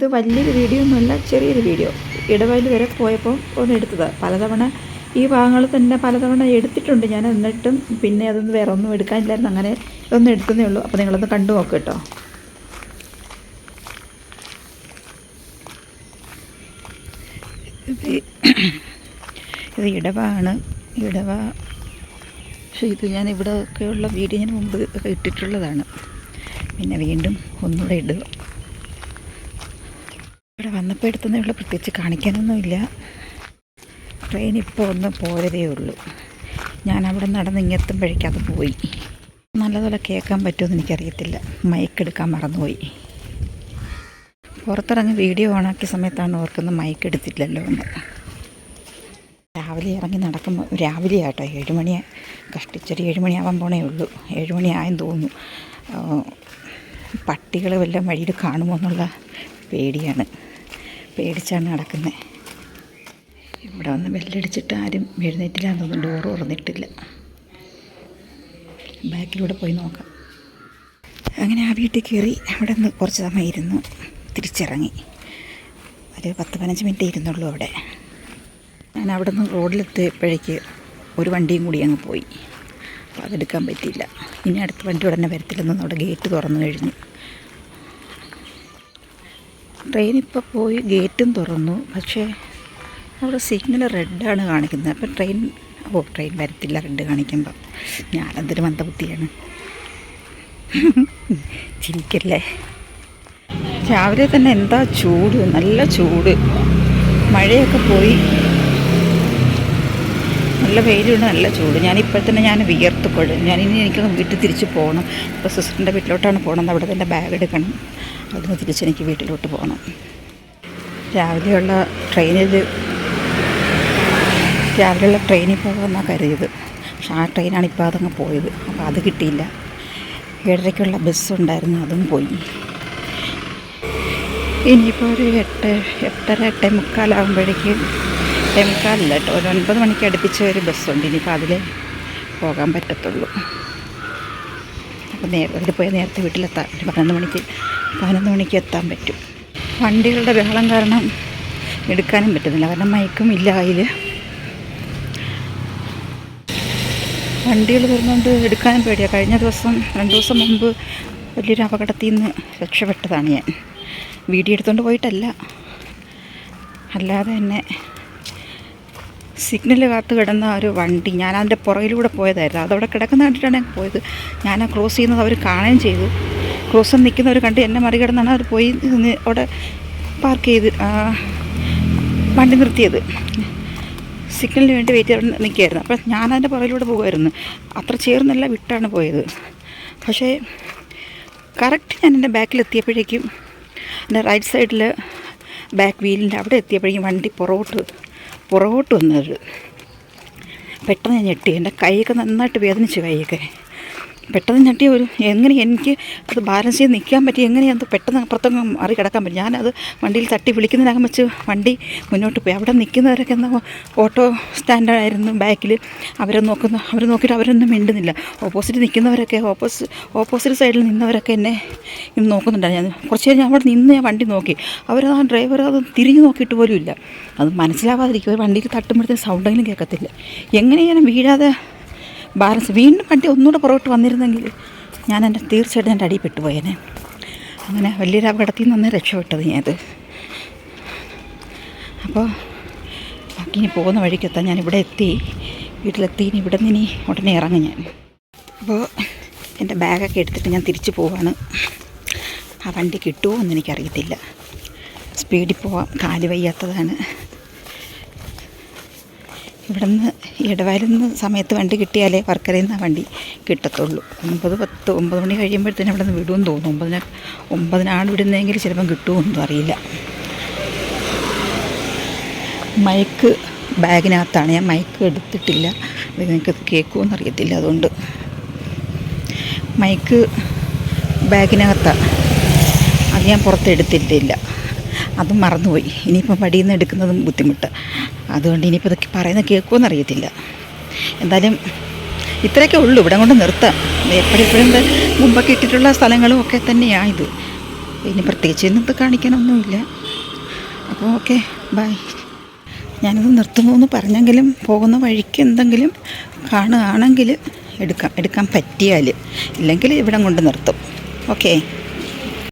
ഇത് വലിയൊരു വീഡിയോ ഒന്നുമല്ല, ചെറിയൊരു വീഡിയോ. ഇടവയൽ വരെ പോയപ്പോൾ ഒന്ന് എടുത്തത്. പലതവണ ഈ ഭാഗങ്ങൾ തന്നെ പലതവണ എടുത്തിട്ടുണ്ട് ഞാൻ. എന്നിട്ടും പിന്നെ അതൊന്നും വേറെ ഒന്നും എടുക്കാനില്ലായിരുന്നു. അങ്ങനെ ഒന്ന് എടുത്തതേ ഉള്ളൂ. അപ്പോൾ നിങ്ങളൊന്ന് കണ്ടു നോക്ക് കേട്ടോ. ഇത് ഇടവാണ്, ഇടവ. പക്ഷേ ഇത് ഞാൻ ഇവിടെ ഒക്കെയുള്ള വീഡിയോ ഞാൻ മുമ്പ് ഒക്കെ ഇട്ടിട്ടുള്ളതാണ്. പിന്നെ വീണ്ടും ഒന്നുകൂടെ ഇടുക. ഇവിടെ വന്നപ്പോൾ എടുത്തതേ ഉള്ളൂ, പ്രത്യേകിച്ച് കാണിക്കാനൊന്നുമില്ല. ട്രെയിൻ ഇപ്പോൾ ഒന്ന് പോയതേ ഉള്ളൂ. ഞാൻ അവിടെ നടന്ന് ഇങ്ങെത്തുമ്പോഴേക്കും അത് പോയി. നല്ലതുപോലെ കേൾക്കാൻ പറ്റുമെന്ന് എനിക്കറിയത്തില്ല, മൈക്ക് എടുക്കാൻ മറന്നുപോയി. പുറത്തിറങ്ങി വീഡിയോ ഓണാക്കിയ സമയത്താണ് ഓർക്കുന്നത് മൈക്ക് എടുത്തില്ലല്ലോ എന്ന്. രാവിലെ ഇറങ്ങി നടക്കുമ്പോൾ, രാവിലെ ആട്ടോ, 7 മണി കഷ്ടിച്ചൊരു 7 മണിയാവാൻ പോണേ ഉള്ളൂ. 7 മണിയായെന്ന് തോന്നുന്നു. പട്ടികൾ വല്ലതും വഴിയിൽ കാണുമോ എന്നുള്ള പേടിയാണ്, പേടിച്ചാണ് നടക്കുന്നത്. ഇവിടെ വന്ന് ബെല്ലടിച്ചിട്ട് ആരും എഴുന്നേറ്റില്ല എന്ന് തോന്നുന്നു. ഡോറ് തുറന്നിട്ടില്ല. ബാക്കിലൂടെ പോയി നോക്കാം. അങ്ങനെ ആ വീട്ടിൽ കയറി അവിടെ നിന്ന് കുറച്ച് സമയം ഇരുന്നു, തിരിച്ചിറങ്ങി. ഒരു 10-15 മിനിറ്റ് ഇരുന്നുള്ളൂ അവിടെ. ഞാൻ അവിടെ നിന്ന് റോഡിലെത്തിയപ്പോഴേക്ക് ഒരു വണ്ടിയും കൂടി അങ്ങ് പോയി. അപ്പോൾ അതെടുക്കാൻ പറ്റിയില്ല. ഇനി അടുത്ത വണ്ടി ഉടനെ വരത്തില്ലെന്ന് അവിടെ ഗേറ്റ് തുറന്നു കഴിഞ്ഞു. ട്രെയിൻ ഇപ്പോൾ പോയി, ഗേറ്റും തുറന്നു. പക്ഷേ അവിടെ സിഗ്നൽ റെഡാണ് കാണിക്കുന്നത്. അപ്പോൾ ട്രെയിൻ വരത്തില്ല റെഡ് കാണിക്കുമ്പോൾ. ഞാനെന്തൊരു മന്ദബുദ്ധിയാണ്. ചിരിക്കല്ലേ. രാവിലെ തന്നെ എന്താ ചൂട്, നല്ല ചൂട്. മഴയൊക്കെ പോയി, നല്ല വെയിലുണ്ട്, നല്ല ചൂട്. ഞാനിപ്പോൾ തന്നെ വിയർത്തുകൊള്ളും. ഞാനിനി എനിക്കൊന്ന് വീട്ടിൽ തിരിച്ച് പോകണം. ഇപ്പോൾ സിസ്റ്ററിൻ്റെ വീട്ടിലോട്ടാണ് പോകണം. അവിടെ തന്നെ ബാഗ് എടുക്കണം. അതിന് തിരിച്ചെനിക്ക് വീട്ടിലോട്ട് പോകണം. രാവിലെയുള്ള ട്രെയിനിൽ പോകാമെന്നാണ് കരുതിയത്. പക്ഷെ ആ ട്രെയിനാണ് ഇപ്പോൾ അതങ്ങ് പോയത്. അപ്പോൾ അത് കിട്ടിയില്ല. 7:30-ക്കുള്ള ബസ്സുണ്ടായിരുന്നു, അതും പോയി. ഇനിയിപ്പോൾ ഒരു 8:30-8:45 ആകുമ്പോഴേക്കും, 8:45 കേട്ടോ, ഒരു 9 മണിക്ക് അടുപ്പിച്ച ഒരു ബസ്സുണ്ട്. ഇനിയിപ്പോൾ അതിലേ പോകാൻ പറ്റത്തുള്ളൂ. അപ്പോൾ അതിൽ പോയി നേരത്തെ വീട്ടിലെത്താം. ഒരു 11 മണിക്ക് എത്താൻ പറ്റും. വണ്ടികളുടെ ബഹളം കാരണം എടുക്കാനും പറ്റുന്നില്ല, കാരണം മയക്കും ഇല്ല കയ്യിൽ. വണ്ടികൾ വരുന്നതുകൊണ്ട് എടുക്കാനും പേടിയാണ്. കഴിഞ്ഞ ദിവസം 2 ദിവസം മുമ്പ് വലിയൊരു അപകടത്തിൽ നിന്ന് രക്ഷപ്പെട്ടതാണ് ഞാൻ. വീഡിയോ എടുത്തുകൊണ്ട് പോയിട്ടല്ല, അല്ലാതെ തന്നെ സിഗ്നൽ കാത്ത് കിടന്ന ഒരു വണ്ടി, ഞാൻ അതിൻ്റെ പുറകിലൂടെ പോയതായിരുന്നു. അതവിടെ കിടക്കുന്ന കണ്ടിട്ടാണ് ഞാൻ പോയത്. ഞാൻ ആ ക്രോസ് ചെയ്യുന്നത് അവർ കാണുകയും ചെയ്തു. ക്രോസ് നിൽക്കുന്നവർ കണ്ട് എന്നെ മറികടന്നാണ് അവർ പോയി അവിടെ പാർക്ക് ചെയ്ത് വണ്ടി നിർത്തിയത്. സിഗ്നലിന് വേണ്ടി വെയിറ്റ് ചെയ്ത് നിൽക്കുകയായിരുന്നു. അപ്പോൾ ഞാനതിൻ്റെ പുറകിലൂടെ പോകുമായിരുന്നു. അത്ര ചേർന്നല്ല, വിട്ടാണ് പോയത്. പക്ഷേ കറക്റ്റ് ഞാൻ എൻ്റെ ബാക്കിലെത്തിയപ്പോഴേക്കും, എൻ്റെ റൈറ്റ് സൈഡിൽ ബാക്ക് വീലിൻ്റെ അവിടെ എത്തിയപ്പോഴേക്കും വണ്ടി പുറകോട്ട് വന്നത്. പെട്ടെന്ന് ഞാൻ ഞെട്ടി. എൻ്റെ കൈയൊക്കെ നന്നായിട്ട് വേദനിച്ചു. കൈയൊക്കെ പെട്ടെന്ന് ഞെട്ടി. എങ്ങനെ എനിക്ക് അത് ബാലൻസ് ചെയ്ത് നിൽക്കാൻ പറ്റി, എങ്ങനെയാണ് പെട്ടെന്ന് അപ്പുറത്തങ്ങ് മറികടക്കാൻ പറ്റും. ഞാനത് വണ്ടിയിൽ തട്ടി വിളിക്കുന്നതിനകം വെച്ച് വണ്ടി മുന്നോട്ട് പോയി. അവിടെ നിൽക്കുന്നവരൊക്കെ എന്നാൽ ഓട്ടോ സ്റ്റാൻഡായിരുന്നു ബാക്കിൽ. അവർ നോക്കിയിട്ട് അവരൊന്നും മിണ്ടുന്നില്ല. ഓപ്പോസിറ്റ് നിൽക്കുന്നവരൊക്കെ, ഓപ്പോസിറ്റ് സൈഡിൽ നിന്നവരൊക്കെ എന്നെ ഇന്ന് നോക്കുന്നുണ്ടായിരുന്നു. കുറച്ച് നേരം ഞാൻ അവിടെ നിന്ന് വണ്ടി നോക്കി. ആ ഡ്രൈവർ അത് തിരിഞ്ഞു നോക്കിയിട്ട് പോലും ഇല്ല. അത് മനസ്സിലാവാതിരിക്കും. വണ്ടിയിൽ തട്ടുമ്പോഴത്തേന് സൗണ്ടെങ്കിലും കേൾക്കത്തില്ല. എങ്ങനെയാണ് വീഴാതെ ബാലൻസ്, വീണ്ടും വണ്ടി ഒന്നുകൂടെ പുറകോട്ട് വന്നിരുന്നെങ്കിൽ തീർച്ചയായിട്ടും എൻ്റെ അടിയിൽ പെട്ടുപോയേനെ. അങ്ങനെ വലിയൊരു അപകടത്തിൽ നിന്ന് രക്ഷപ്പെട്ടത് ഞാനത്. അപ്പോൾ ബാക്കി ഇനി പോകുന്ന വഴിക്കെത്താൻ ഞാനിവിടെ എത്തി, വീട്ടിലെത്തി. ഇനി ഇവിടെ നിന്ന് ഉടനെ ഇറങ്ങും ഞാൻ. അപ്പോൾ എൻ്റെ ബാഗൊക്കെ എടുത്തിട്ട് ഞാൻ തിരിച്ചു പോവാണ്. ആ വണ്ടി കിട്ടുമോ എന്ന് എനിക്കറിയത്തില്ല. സ്പീഡിൽ പോവാം, കാല് വയ്യാത്തതാണ്. ഇവിടെ നിന്ന് ഇടവയലിൽ നിന്ന് സമയത്ത് വണ്ടി കിട്ടിയാലേ വർക്കരയിൽ നിന്ന് ആ വണ്ടി കിട്ടത്തുള്ളൂ. 9 മണി കഴിയുമ്പോഴത്തേനും ഇവിടെ നിന്ന് വിടുമെന്ന് തോന്നുന്നു. 9-9 വിടുന്നതെങ്കിൽ ചിലപ്പം കിട്ടുമെന്നും അറിയില്ല. മൈക്ക് ബാഗിനകത്താണ്, ഞാൻ മൈക്ക് എടുത്തിട്ടില്ല. അത് നിങ്ങൾക്ക് കേൾക്കുമെന്ന് അറിയത്തില്ല, അതുകൊണ്ട് മൈക്ക് ബാഗിനകത്താണ്. അത് ഞാൻ പുറത്തെടുത്തിട്ടില്ല, അതും മറന്നുപോയി. ഇനിയിപ്പം വടിയിൽ നിന്ന് എടുക്കുന്നതും ബുദ്ധിമുട്ട്. അതുകൊണ്ട് ഇനിയിപ്പോൾ ഇതൊക്കെ പറയുന്നത് കേൾക്കുമെന്ന് അറിയത്തില്ല. എന്തായാലും ഇത്രയൊക്കെ ഉള്ളൂ, ഇവിടെ കൊണ്ട് നിർത്താം. എപ്പോഴും മുമ്പൊക്കെ ഇട്ടിട്ടുള്ള സ്ഥലങ്ങളും ഒക്കെ തന്നെയാണ് ഇത്. ഇനി പ്രത്യേകിച്ച് ഇന്നത്തെ കാണിക്കാനൊന്നുമില്ല. അപ്പോൾ ഓക്കെ, ബൈ. ഞാനത് നിർത്തുന്നു എന്ന് പറഞ്ഞെങ്കിലും പോകുന്ന വഴിക്ക് എന്തെങ്കിലും കാണുകയാണെങ്കിൽ എടുക്കാൻ പറ്റിയാൽ, ഇല്ലെങ്കിൽ ഇവിടം കൊണ്ട് നിർത്തും. ഓക്കെ.